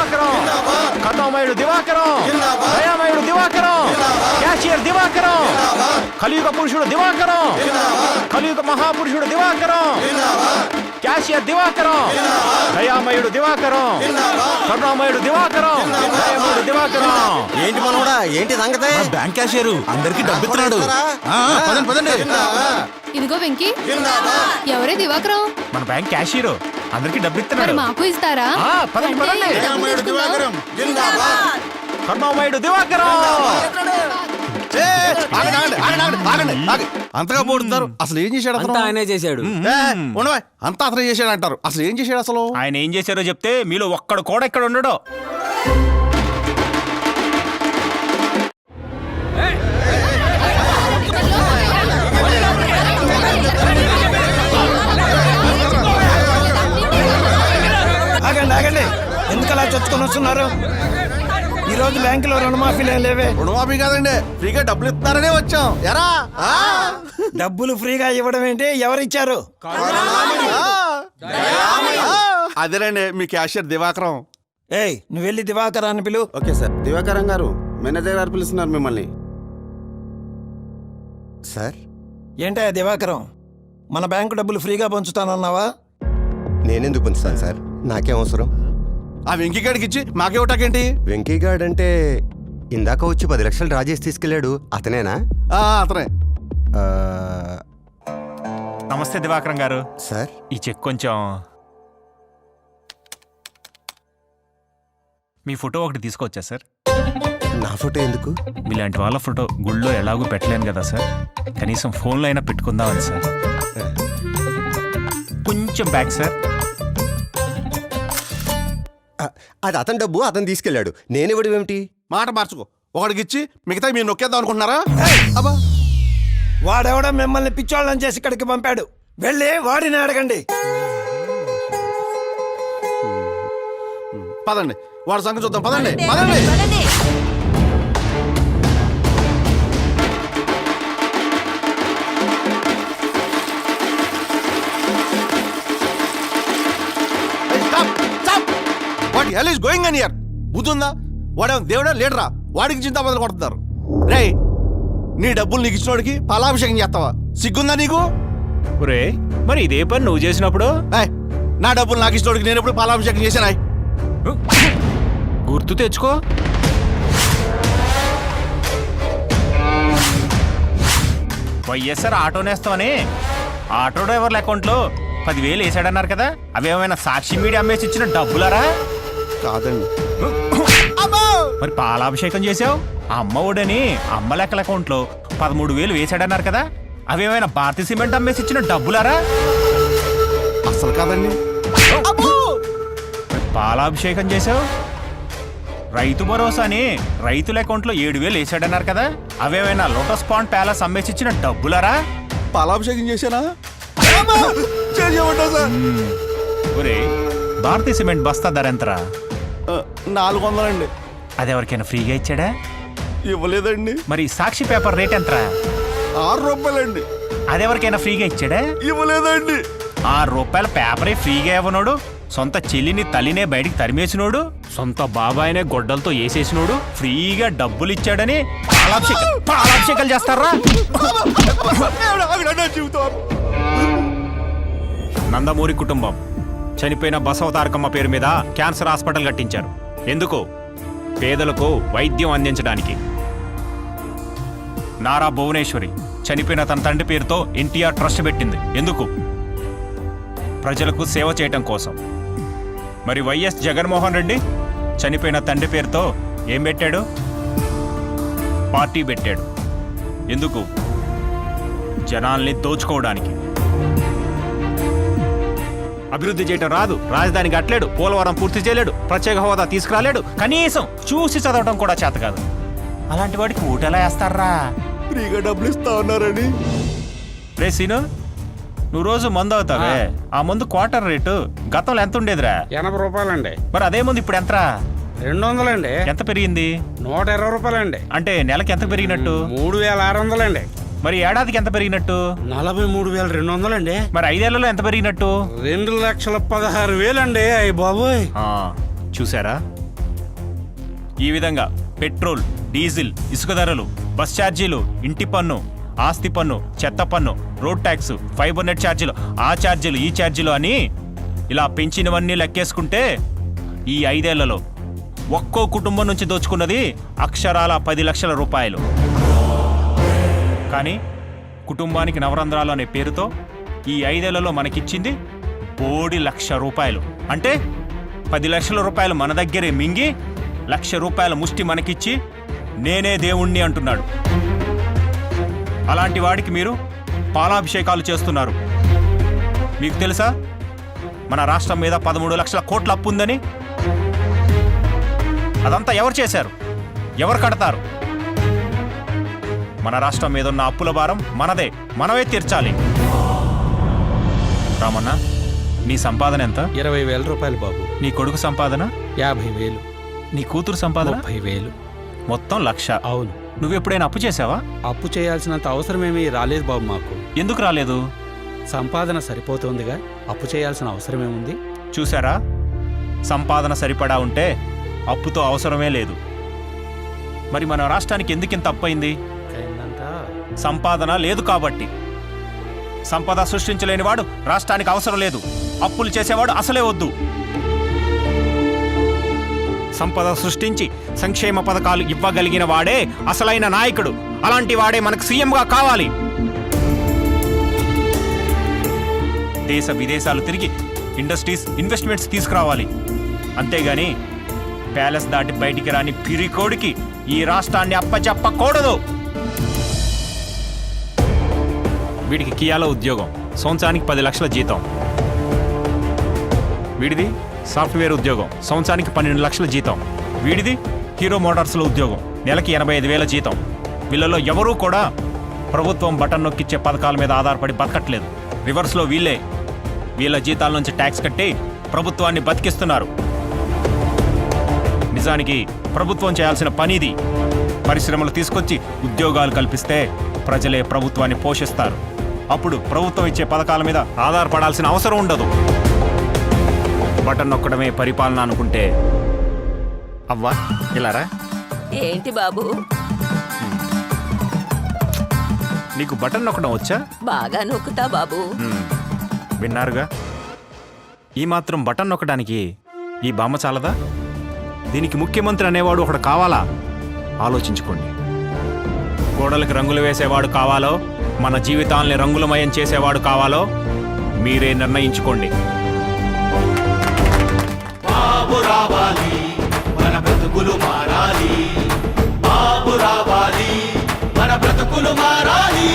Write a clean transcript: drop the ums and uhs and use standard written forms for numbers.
దివాకరం, కరుణామయుడు దివాకరం, దయామయుడు దివాకరం, క్యాషియర్ దివాకరం, కలియుగ పురుషుడు దివాకరం, కలియుగ మహాపురుషుడు దివాకరం, క్యాషియర్ దివాకరం, దయామయుడు దివాకరం, కరుణామయుడు దివాకరం, దయామయుడు దివాకరం. ఏంటి మనోడా, ఏంటి సంగతి? బ్యాంక్ క్యాషియర్ అందరికి డబ్బిస్తున్నాడు. పదండి పదండి. ఇదిగో వెంకీ, ఎవరే దివాకరం? మన బ్యాంక్ క్యాషియర్ అందరికి మరి డబ్బిస్తున్నాడు. మాకు ఇస్తారా? పదండి పదండి. డబ్బులు తీసుకుందాం. కరుణామయుడు దివాకరం. అంతగా పోడుతారు. అసలు ఏం చేశాడు అతను? ఆయనే చేశాడు. ఉండవా, అంతా అతనే చేశాడు అంటారు. అసలు ఏం చేశాడు అసలు? ఆయన ఏం చేశారో చెప్తే మీలో ఒక్కడు కూడా ఇక్కడ ఉండడు. ఆగండి, ఎందుకు అలా చొచ్చుకొని వస్తున్నారు? ఈ రోజు బ్యాంకులో రుణమాఫీలు ఏం లేవే. రుణమాఫీ కాదండి, ఫ్రీగా డబ్బులు ఇస్తారనే వచ్చాం. ఎరా డబ్బులు ఫ్రీగా ఇవ్వడం ఏంటి? ఎవరిచ్చారు? అదేనండి మీ క్యాషియర్ దివాకరం. ఏయ్, నువ్వు వెళ్ళి దివాకరాన్ని పిలు. Okay sir. దివాకరం గారు, మేనేజర్ గారు పిలుస్తున్నారు మిమ్మల్ని. సార్, ఏంటా దివాకరం, మన బ్యాంకు డబ్బులు ఫ్రీగా పంచుతానన్నావా? నేనెందుకు పంచుతాను సార్? నాకేం అవసరం? ఆ వెంకీగాడికి ఇచ్చి మాకేవటాకేంటి? వెంకీగాడ్ అంటే ఇందాక వచ్చి 10 లక్షలు డ్రా చేసి తీసుకెళ్ళాడు, అతనేనా? అతనే. ఆ, నమస్తే దివాకరం గారు. సార్, ఈ చెక్ కొంచెం మీ ఫోటో ఒకటి తీసుకొచ్చా సార్. నా ఫోటో ఎందుకు? మీలాంటి వాళ్ళ ఫోటో గుళ్ళో ఎలాగూ పెట్టలేను కదా సార్, కనీసం ఫోన్లో అయినా పెట్టుకుందామని సార్. కొంచెం బ్యాక్ సార్. అది అతని డబ్బు, అతను తీసుకెళ్ళాడు. నేనివ్వడం ఏమిటి? మాట మార్చుకో. ఒకడికి ఇచ్చి మిగతా మీరు నొక్కేద్దాం అనుకుంటున్నారా? అబ్బా, వాడెవడో మిమ్మల్ని పిచ్చోళ్ళని చేసి ఇక్కడికి పంపాడు. వెళ్ళి వాడిని అడగండి. పదండి, వాడి సంగతి చూద్దాం. పదండి పదండి. What hell is going on here? బుద్ధుందా? వాడే దేవుడా లీడరా? వాడికి చింత మొదలు కొడుతున్నారు. రేయ్, నీ డబ్బులు నీకు ఇచ్చినోడికి పాలాభిషేకం చేస్తావా? సిగ్గుందా నీకు? ఒరే, మరి ఇదే పని నువ్వు చేసినప్పుడు? నా డబ్బులు నాకు ఇచ్చినోడికి నేను ఎప్పుడు పాలాభిషేకం చేశానా? గుర్తు తెచ్చుకో. వైఎస్ఆర్ ఆటో నేస్తామని ఆటో డ్రైవర్ల అకౌంట్లో 10,000 వేసాడన్నారు కదా, అవేమైనా సాక్షి మీడియా అమ్మేసి ఇచ్చిన డబ్బులారా? కాదండి. మరి పాలాభిషేకం చేసావు ఆ అమ్మ ఒడని అమ్మ లెక్కల అకౌంట్లో 13,000 వేసాడన్నారు కదా, అవేమైనా భారతీయ సిమెంట్ అమ్మేసి ఇచ్చిన డబ్బులారా? అసలు కాదండి. పాలాభిషేకం చేసావు రైతు భరోసాని రైతుల అకౌంట్లో 7,000 వేసాడన్నారు కదా, అవేమైనా లోటస్ పాండ్ ప్యాలెస్ అమ్మేసి ఇచ్చిన డబ్బులారా? పాలాభిషేకం చేశానా? చేసేమంటా సార్. ఒరే, భారతీయ సిమెంట్ బస్తా ధర ఎంతరా? 400 అండి. అది ఎవరికైనా ఫ్రీగా ఇచ్చాడా? ఇవ్వలేదండి. మరి సాక్షి పేపర్ రేట్ ఎంతరా? 6 రూపాయలండి. అది ఎవరికైనా ఫ్రీగా ఇచ్చాడా? ఇవ్వలేదండి. 6 రూపాయల పేపరే ఫ్రీగా ఇవ్వనోడు, సొంత చెల్లిని తల్లినే బయటికి తరిమేసినోడు, సొంత బాబాయినే గొడ్డలతో వేసేసినోడు ఫ్రీగా డబ్బులు ఇచ్చాడని పాలాభిషేకాలు చేస్తారా? నందమూరి కుటుంబం చనిపోయిన బసవతారకమ్మ పేరు మీద క్యాన్సర్ హాస్పిటల్ కట్టించారు. ఎందుకు? పేదలకు వైద్యం అందించడానికి. నారా భువనేశ్వరి చనిపోయిన తన తండ్రి పేరుతో ఎన్టీఆర్ ట్రస్ట్ పెట్టింది. ఎందుకు? ప్రజలకు సేవ చేయటం కోసం. మరి వైఎస్ జగన్మోహన్ రెడ్డి చనిపోయిన తండ్రి పేరుతో ఏం పెట్టాడు? పార్టీ పెట్టాడు. ఎందుకు? జనాల్ని దోచుకోవడానికి. అభివృద్ధి చేయటం రాదు, రాజధాని కట్టలేడు, పోలవరం పూర్తి చేయలేడు, ప్రత్యేక హోదా తీసుకురాలేడు, కనీసం చూసి చదవటం కూడా చేత కాదు. అలాంటి వాడికి ఓటెలా వేస్తారా? ఫ్రీగా డబ్బులు ఇస్తా ఉన్నారని. రే సీను, నువ్వు రోజు మందు అవుతావే, ఆ మందు క్వార్టర్ రేటు గతంలో ఎంత ఉండేదిరా? 80 రూపాయలండి. మరి అదే మందు ఇప్పుడు ఎంతరా? 200 అండి. ఎంత పెరిగింది? 120 రూపాయలండి. అంటే నెలకి ఎంత పెరిగినట్టు? 3,600 అండి. మరి ఏడాదికి ఎంత పెరిగినట్టు? 43,200 అండి. మరి 5 ఏళ్లలో ఎంత పెరిగినట్టు? 2,16,000 అండి. అయ్య బాబోయ్. చూసారా, ఈ విధంగా పెట్రోల్, డీజిల్, ఇసుక ధరలు, బస్ ఛార్జీలు, ఇంటి పన్ను, ఆస్తి పన్ను, చెత్త పన్ను, రోడ్ ట్యాక్స్, ఫైబర్ నెట్ ఛార్జీలు, ఆ ఛార్జీలు, ఈ ఛార్జీలు అని ఇలా పెంచినవన్నీ లెక్కేసుకుంటే ఈ 5 ఏళ్లలో ఒక్కో కుటుంబం నుంచి దోచుకున్నది అక్షరాల 10 లక్షల రూపాయలు. కానీ కుటుంబానికి నవరంధ్రాలు అనే పేరుతో ఈ 5 ఏళ్లలో మనకిచ్చింది 1 లక్ష రూపాయలు. అంటే 10 లక్షల రూపాయలు మన దగ్గరే మింగి 1 లక్ష రూపాయల ముష్టి మనకిచ్చి నేనే దేవుణ్ణి అంటున్నాడు. అలాంటి వాడికి మీరు పాలాభిషేకాలు చేస్తున్నారు. మీకు తెలుసా మన రాష్ట్రం మీద 13 లక్షల కోట్ల అప్పు ఉందని? అదంతా ఎవరు చేశారు? ఎవరు కడతారు? మన రాష్ట్రం మీద ఉన్న అప్పుల భారం మనదే, మనమే తీర్చాలి. రామన్న, నీ సంపాదన ఎంత? 20,000 రూపాయలు బాబు. నీ కొడుకు సంపాదన? 50,000. నీ కూతురు సంపాదన? 30,000. మొత్తం 1 లక్ష. అవును. నువ్వెప్పుడైనా అప్పు చేసావా? అప్పు చేయాల్సినంత అవసరమేమీ రాలేదు బాబు మాకు. ఎందుకు రాలేదు? సంపాదన సరిపోతుందిగా, అప్పు చేయాల్సిన అవసరమేముంది? చూసారా, సంపాదన సరిపడా ఉంటే అప్పుతో అవసరమే లేదు. మరి మన రాష్ట్రానికి ఎందుకింత అప్పయింది? ఏందంతా? సంపాదన లేదు కాబట్టి. సంపద సృష్టించలేని వాడు రాష్ట్రానికి అవసరం లేదు. అప్పులు చేసేవాడు అసలే వద్దు. సంపద సృష్టించి సంక్షేమ పథకాలు ఇవ్వగలిగిన వాడే అసలైన నాయకుడు. అలాంటి వాడే మనకు సీఎంగా కావాలి. దేశ విదేశాలు తిరిగి ఇండస్ట్రీస్, ఇన్వెస్ట్మెంట్స్ తీసుకురావాలి. అంతేగాని ప్యాలెస్ దాటి బయటికి రాని పిరికోడికి ఈ రాష్ట్రాన్ని అప్పచెప్పకూడదు. వీడికి కియాలో ఉద్యోగం, సంవత్సరానికి 10 లక్షల జీతం. వీడిది సాఫ్ట్వేర్ ఉద్యోగం, సంవత్సరానికి 12 లక్షల జీతం. వీడిది హీరో మోటార్స్లో ఉద్యోగం, నెలకి 85,000 జీతం. వీళ్ళలో ఎవరూ కూడా ప్రభుత్వం బటన్ నొక్కిచ్చే పథకాల మీద ఆధారపడి బతకట్లేదు. రివర్స్లో వీళ్ళ జీతాల నుంచి ట్యాక్స్ కట్టి ప్రభుత్వాన్ని బతికిస్తున్నారు. నిజానికి ప్రభుత్వం చేయాల్సిన పనిది. పరిశ్రమలు తీసుకొచ్చి ఉద్యోగాలు కల్పిస్తే ప్రజలే ప్రభుత్వాన్ని పోషిస్తారు. అప్పుడు ప్రభుత్వం ఇచ్చే పథకాల మీద ఆధారపడాల్సిన అవసరం ఉండదు. బటన్ నొక్కడమే పరిపాలన అనుకుంటే అవ్వా ఇలారా. ఏంటి బాబు? నీకు బటన్ నొక్కడం వచ్చా? బాగా నొక్కుతా బాబు. విన్నారుగా, ఈ మాత్రం బటన్ నొక్కడానికి ఈ బామ్మ చాలదా? దీనికి ముఖ్యమంత్రి అనేవాడు ఒకడు కావాలా? ఆలోచించుకోండి. గోడలకు రంగులు వేసేవాడు కావాలో, మన జీవితాల్ని రంగులమయం చేసేవాడు కావాలో మీరే నిర్ణయించుకోండి. బాబు రావాలి, మన బ్రతుకులు మారాలి. బాబు రావాలి, మన బ్రతుకులు మారాలి.